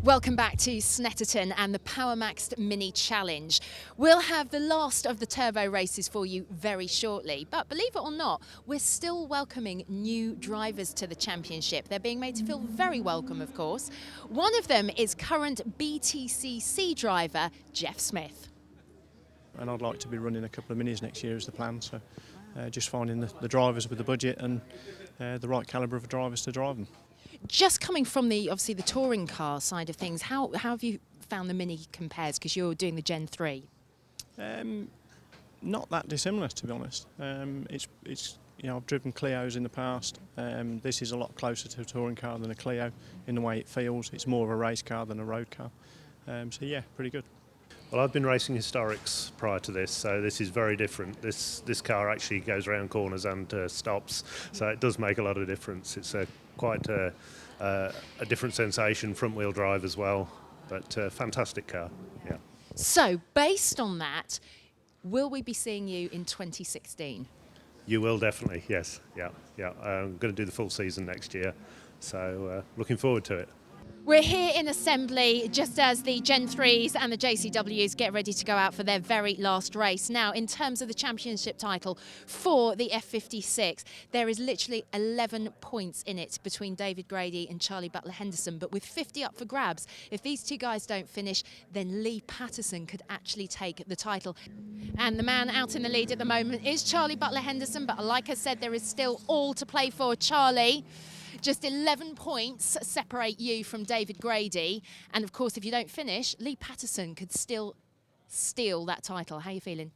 Welcome back to Snetterton and the PowerMax Mini Challenge. We'll have the last of the turbo races for you very shortly, but believe it or not, we're still welcoming new drivers to the championship. They're being made to feel very welcome, of course. One of them is current BTCC driver Jeff Smith. And I'd like to be running a couple of minis next year is the plan, so just finding the drivers with the budget and the right calibre of drivers to drive them. Just coming from obviously the touring car side of things, how have you found the Mini compares, because you're doing the Gen 3? Not that dissimilar, to be honest. It's I've driven Clios in the past. This is a lot closer to a touring car than a Clio in the way it feels. It's more of a race car than a road car. So yeah, pretty good. Well, I've been racing historics prior to this, so this is very different. This car actually goes around corners and stops, so it does make a lot of difference. It's quite a different sensation, front wheel drive as well, but fantastic car, yeah. So based on that, will we be seeing you in 2016? You will definitely, yes, yeah. I'm going to do the full season next year, so looking forward to it. We're here in assembly just as the Gen 3s and the JCWs get ready to go out for their very last race. Now, in terms of the championship title for the F56, there is literally 11 points in it between David Grady and Charlie Butler-Henderson. But with 50 up for grabs, if these two guys don't finish, then Lee Patterson could actually take the title. And the man out in the lead at the moment is Charlie Butler-Henderson. But like I said, there is still all to play for. Charlie, just 11 points separate you from David Grady. And of course, if you don't finish, Lee Patterson could still steal that title. How are you feeling?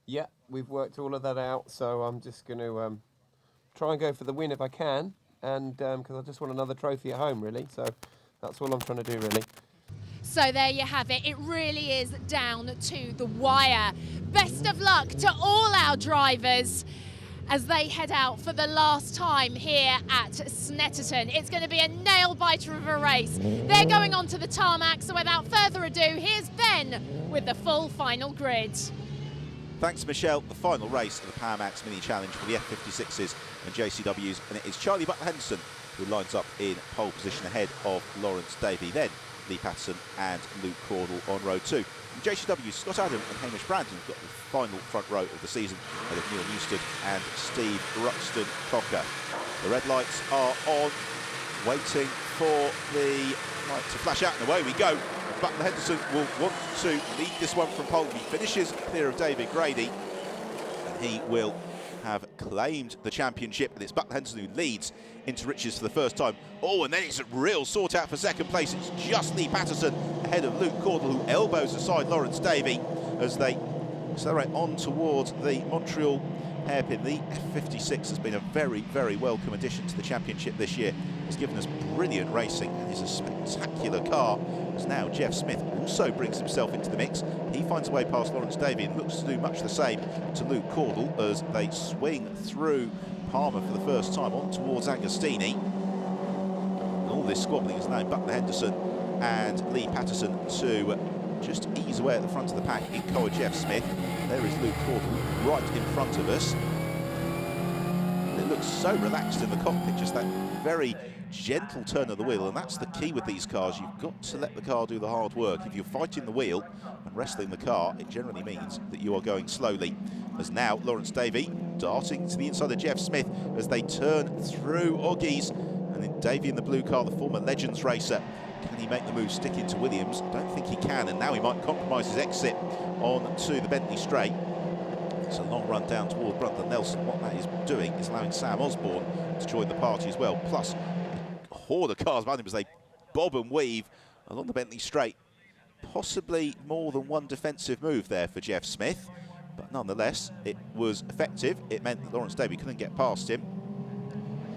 Yeah, we've worked all of that out. So I'm just going to try and go for the win if I can. And because I just want another trophy at home, really. So that's all I'm trying to do, really. So there you have it. It really is down to the wire. Best of luck to all our drivers as they head out for the last time here at Snetterton. It's going to be a nail-biter of a race. They're going on to the tarmac, so without further ado, here's Ben with the full final grid. Thanks, Michelle. The final race of the PowerMax Mini Challenge for the F56s and JCWs, and it is Charlie Butler-Henderson who lines up in pole position ahead of Lawrence Davey, then Lee Patterson and Luke Cordell on row 2. From JCW, Scott Adam and Hamish Brandon have got the final front row of the season, ahead of Neil Newsted and Steve Ruxton Cocker. The red lights are on, waiting for the light to flash out, and away we go. Butler-Henderson will want to lead this one from pole. He finishes clear of David Grady, and he will have claimed the championship, and it's Butler-Henderson who leads into riches for the first time. Oh, and then it's a real sort out for second place. It's just Lee Patterson ahead of Luke Cordell, who elbows aside Lawrence Davey as they accelerate on towards the Montreal hairpin. The F56 has been a very, very welcome addition to the championship this year. It's given us brilliant racing and is a spectacular car, as now Jeff Smith also brings himself into the mix. He finds a way past Lawrence Davey and looks to do much the same to Luke Cordell as they swing through Palmer for the first time on towards Agostini. And all this squabbling is allowing Butler-Henderson and Lee Patterson to just ease away at the front of the pack in Coa Jeff Smith. There is Luke Cordell right in front of us. And it looks so relaxed in the cockpit, just that very gentle turn of the wheel, and that's the key with these cars. You've got to let the car do the hard work. If you're fighting the wheel and wrestling the car, it generally means that you are going slowly. As now Lawrence Davey darting to the inside of Jeff Smith as they turn through Oggies, and then Davey in the blue car, the former Legends racer. Can he make the move stick into Williams? I don't think he can, and now he might compromise his exit on to the Bentley Straight. It's a long run down toward Brother Nelson. What that is doing is allowing Sam Osborne to join the party as well. Plus, a horde of cars behind him as they bob and weave along the Bentley Straight. Possibly more than one defensive move there for Jeff Smith, but nonetheless, it was effective. It meant that Lawrence Davey couldn't get past him.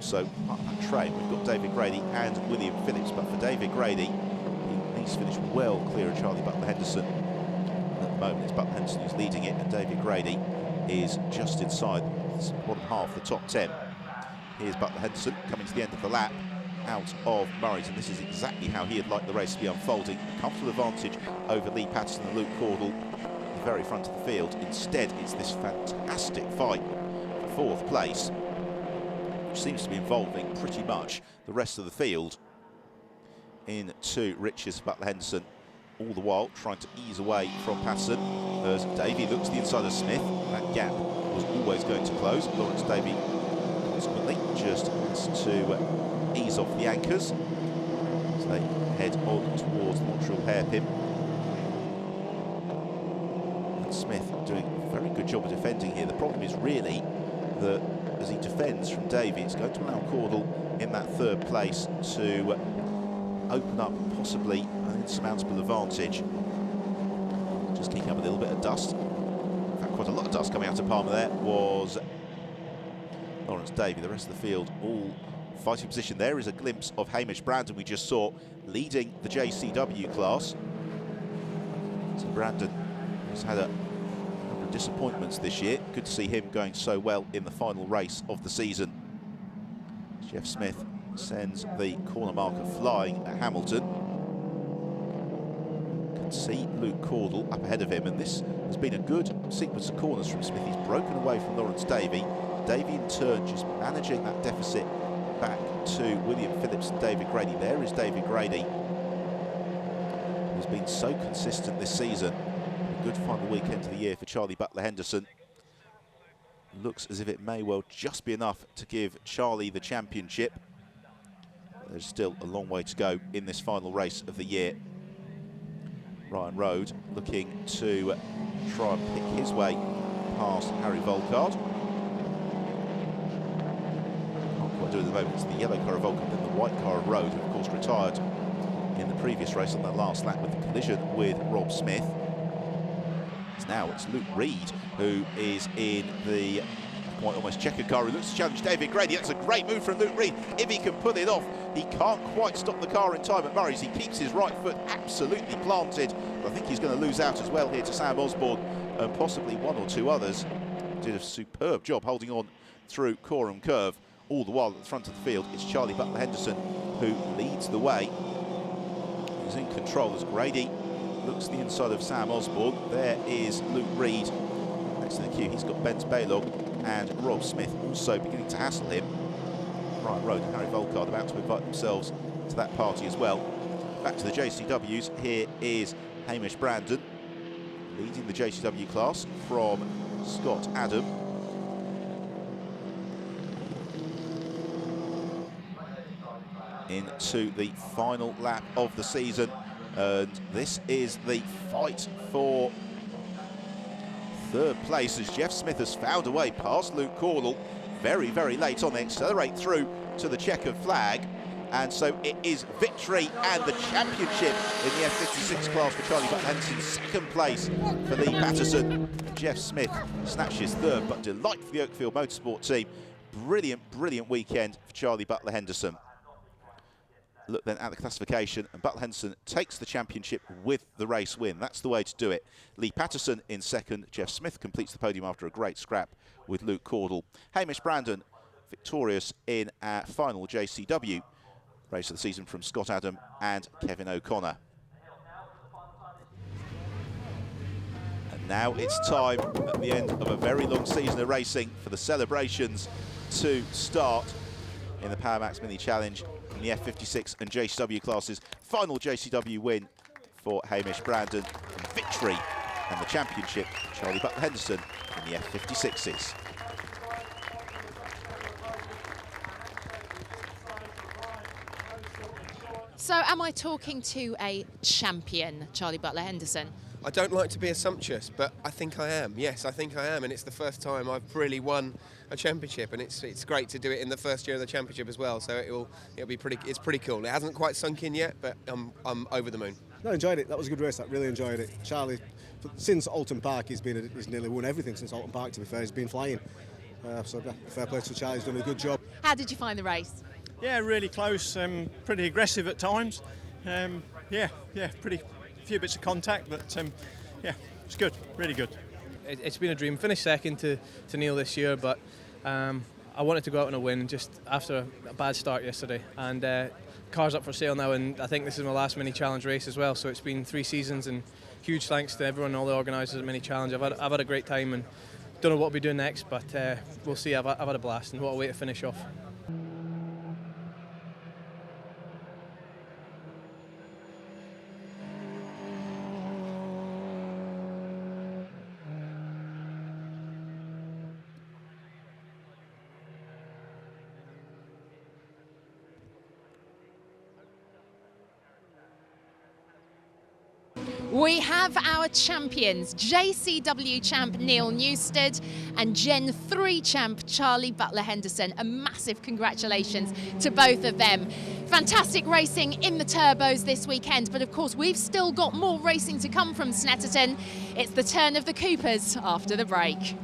So, part of that train, we've got David Grady and William Phillips, but for David Grady, he needs to finish well clear of Charlie Butler-Henderson. At the moment, it's Butler-Henderson who's leading it, and David Grady is just inside the bottom half, the top 10. Here's Butler-Henderson coming to the end of the lap out of Murray's, and this is exactly how he had liked the race to be unfolding. A comfortable advantage over Lee Patterson and Luke Cordell at the very front of the field. Instead, it's this fantastic fight for fourth place, which seems to be involving pretty much the rest of the field. into Riches, Butler Henderson, all the while trying to ease away from Patterson as Davey looks to the inside of Smith. That gap was always going to close. Lawrence Davey consequently just has to ease off the anchors as they head on towards the Montreal hairpin. And Smith doing a very good job of defending here. The problem is really that as he defends from Davey, it's going to allow Cordell in that third place to open up possibly an insurmountable advantage. Just kicking up a little bit of dust. In fact, quite a lot of dust coming out of Palmer there was Lawrence Davey. The rest of the field all fighting position. There is a glimpse of Hamish Brandon we just saw leading the JCW class. So Brandon has had a number of disappointments this year. Good to see him going so well in the final race of the season. Jeff Smith sends the corner marker flying at Hamilton. Can see Luke Cordell up ahead of him, and this has been a good sequence of corners from Smith. He's broken away from Lawrence Davey. Davey in turn just managing that deficit back to William Phillips and David Grady. There is David Grady, who's been so consistent this season. A good final weekend to the year for Charlie Butler Henderson. Looks as if it may well just be enough to give Charlie the championship. There's still a long way to go in this final race of the year. Ryan Rode looking to try and pick his way past Harry Volkard. Can't quite do it at the moment. It's the yellow car of Volkard and the white car of Rode, who of course retired in the previous race on that last lap with the collision with Rob Smith. Now it's Luke Reed who is in the quite almost checkered car, who looks to challenge David Grady. That's a great move from Luke Reed. If he can pull it off, he can't quite stop the car in time at Murray's. He keeps his right foot absolutely planted. But I think he's going to lose out as well here to Sam Osborne and possibly one or two others. Did a superb job holding on through Coram Curve. All the while at the front of the field, it's Charlie Butler Henderson who leads the way. He's in control as Grady looks to the inside of Sam Osborne. There is Luke Reed next to the queue. He's got Ben's Baylog and Rob Smith also beginning to hassle him. Ryan Rode and Harry Volkard about to invite themselves to that party as well. Back to the JCWs. Here is Hamish Brandon leading the JCW class from Scott Adam. Into the final lap of the season, and this is the fight for third place as Jeff Smith has found a way past Luke Cordell very, very late on. They accelerate through to the checkered flag, and so it is victory and the championship in the F56 class for Charlie Butler Henderson. Second place for Lee Patterson. Jeff Smith snatches third, but delight for the Oakfield Motorsport team. Brilliant, brilliant weekend for Charlie Butler Henderson. Look then at the classification, and Butler Henderson takes the championship with the race win. That's the way to do it. Lee Patterson in second. Jeff Smith completes the podium after a great scrap with Luke Cordell. Hamish Brandon victorious in our final JCW race of the season from Scott Adam and Kevin O'Connor. And now it's time at the end of a very long season of racing for the celebrations to start in the Power Max Mini Challenge in the F56 and JCW classes. Final JCW win for Hamish Brandon, and victory and the championship Charlie Butler Henderson in the F56s. So am I talking to a champion, Charlie Butler Henderson? I don't like to be assumptuous, but I think I am. Yes, I think I am, and it's the first time I've really won a championship, and it's great to do it in the first year of the championship as well. So it'll be it's pretty cool. It hasn't quite sunk in yet, but I'm over the moon. No, I enjoyed it. That was a good race. I really enjoyed it. Charlie, since Alton Park, he's nearly won everything since Alton Park. To be fair, he's been flying. So fair play to Charlie. He's done a good job. How did you find the race? Yeah, really close. Pretty aggressive at times. Pretty few bits of contact, but it's good. Really good. It's been a dream. Finished second to Neil this year, but I wanted to go out on a win just after a bad start yesterday. And car's up for sale now, and I think this is my last Mini Challenge race as well. So it's been 3 seasons, and huge thanks to everyone, all the organisers at Mini Challenge. I've had a great time, and don't know what we'll be doing next, but we'll see. I've had a blast, and what a way to finish off. We have our champions, JCW champ Neil Newstead and Gen 3 champ Charlie Butler-Henderson. A massive congratulations to both of them. Fantastic racing in the turbos this weekend, but of course we've still got more racing to come from Snetterton. It's the turn of the Coopers after the break.